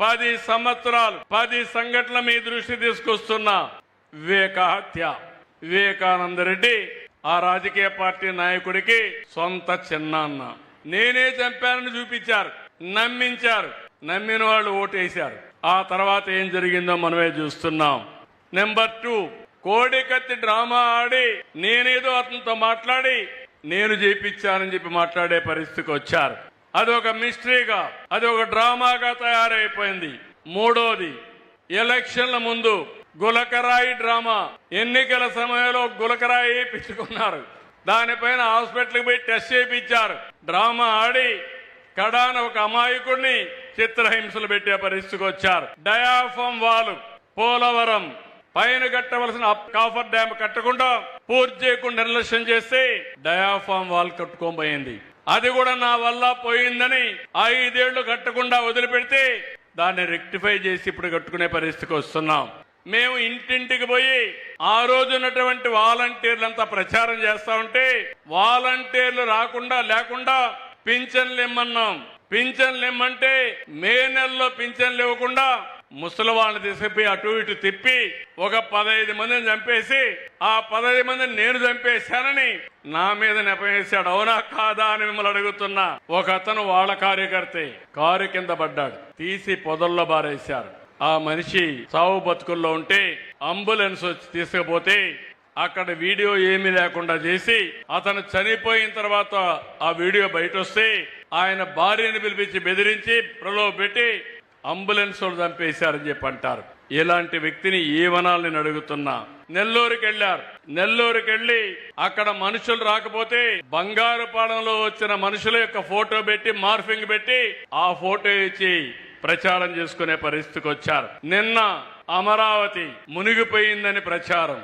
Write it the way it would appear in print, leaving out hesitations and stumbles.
10 సంవత్సరాలు 10 సంఘటనల మీ దృష్టి తీసుకొస్తున్నా. వివేక హత్య. వివేకానంద రెడ్డి ఆ రాజకీయ పార్టీ నాయకుడికి సొంత చిన్నాన్న. నేనే చంపానని చూపించారు, నమ్మించారు. నమ్మిన వాళ్ళు ఓటేశారు. ఆ తర్వాత ఏం జరిగిందో మనమే చూస్తున్నాం. నెంబర్ 2, కోడికత్తి డ్రామా ఆడి నేనేదో అతనితో మాట్లాడి నేను చేయించానని చెప్పి మాట్లాడే పరిస్థితికి వచ్చారు. అదొక మిస్టరీగా, అదొక డ్రామాగా తయారైపోయింది. మూడోది, ఎలక్షన్ల ముందు గులకరాయి డ్రామా. ఎన్నికల సమయంలో గులకరాయి పిచ్చుకున్నారు. దానిపైన హాస్పిటల్కి పోయి టెస్ట్ చేయించారు. డ్రామా ఆడి కడాన ఒక అమాయకుడిని చిత్రహింసలు పెట్టే పరిస్థితికి వచ్చారు. డయాఫామ్ వాల్ పోలవరం పైన కట్టవలసిన కాఫర్ డ్యామ్ కట్టకుండా పూర్తి చేయకుండా నిర్లక్ష్యం చేస్తే డయాఫామ్ వాల్ కట్టుకోబోయింది. అది కూడా నా వల్ల పోయిందని 5 ఏళ్లు కట్టకుండా వదిలిపెడితే దాన్ని రెక్టిఫై చేసి ఇప్పుడు కట్టుకునే పరిస్థితికి వస్తున్నాం. మేము ఇంటింటికి పోయి ఆ రోజు ఉన్నటువంటి వాలంటీర్లంతా ప్రచారం చేస్తా ఉంటే వాలంటీర్లు రాకుండా లేకుండా పింఛన్లు ఇమ్మన్నాం. పింఛన్లు ఇమ్మంటే మే నెలలో పింఛన్లు ఇవ్వకుండా ముసలి వాళ్ళని తీసుకుపోయి అటు ఇటు తిప్పి ఒక 15 మందిని చంపేసి ఆ 15 మందిని నేను చంపేశానని నా మీద నెపవేశాడు. అవునా కాదా అని మిమ్మల్ని అడుగుతున్నా. ఒక అతను వాళ్ళ కార్యకర్తే కారు కింద పడ్డాడు, తీసి పొదల్లో బారేశారు. ఆ మనిషి సావు బతుకుల్లో ఉంటే అంబులెన్స్ వచ్చి తీసుకుపోతే అక్కడ వీడియో ఏమీ లేకుండా చేసి అతను చనిపోయిన తర్వాత ఆ వీడియో బయట వస్తే ఆయన భార్యను పిలిపించి బెదిరించి ప్రలోభ పెట్టి అంబులెన్స్ వాళ్ళు చంపేశారని చెప్పి అంటారు. ఇలాంటి వ్యక్తిని ఏమనాలని నేను అడుగుతున్నా. నెల్లూరుకి వెళ్లారు. నెల్లూరుకి వెళ్లి అక్కడ మనుషులు రాకపోతే బంగారుపాలెంలో వచ్చిన మనుషుల యొక్క ఫోటో పెట్టి మార్ఫింగ్ పెట్టి ఆ ఫోటో ఇచ్చి ప్రచారం చేసుకునే పరిస్థితికి వచ్చారు. నిన్న అమరావతి మునిగిపోయిందని ప్రచారం.